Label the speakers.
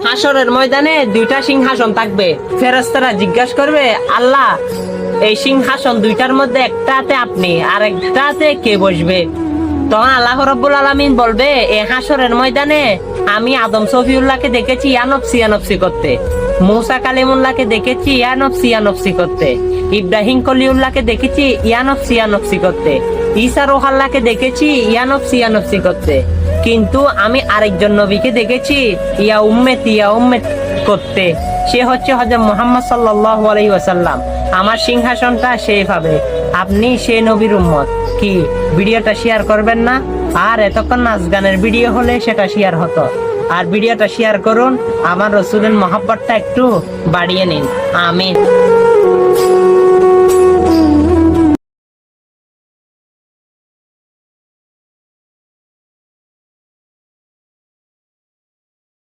Speaker 1: হাসরের ময়দানে দুইটা সিংহাসন থাকবে। ফেরেশতারা জিজ্ঞাসা করবে, আল্লাহ এই সিংহাসন দুইটার মধ্যে একটাতে আপনি আর একটাতে কে বসবে? তখন আল্লাহ রাব্বুল আলামিন বলবে, এই হাসরের ময়দানে আমি আদম সফিউল্লাহকে দেখেছি ইয়ানফসি ইয়ানফসি করতে, মুসা কালিমুল্লাহকে দেখেছি ইয়ানফসি ইয়ানফসি করতে, ইব্রাহিম কলিউল্লাহকে দেখেছি ইয়ানফসি ইয়ানফসি করতে, ঈসা রুহাল্লাহকে দেখেছি ইয়ানফসি ইয়ানফসি করতে, কিন্তু আমি আরেকজন নবীকে দেখেছি ইয়া উম্মেত করতে। সে হচ্ছে হযরত মুহাম্মদ সাল্লাল্লাহু আলাইহি ওয়াসাল্লাম। আমার সিংহাসনটা সে পাবে। আপনি সেই নবীর উম্মত। কি ভিডিওটা শেয়ার করবেন না? আর এতক্ষণ নাচ গানের ভিডিও হলে সেটা শেয়ার হতো। আর ভিডিওটা শেয়ার করুন, আমার রাসূলের মহব্বতটা একটু বাড়িয়ে নিন। আমিন।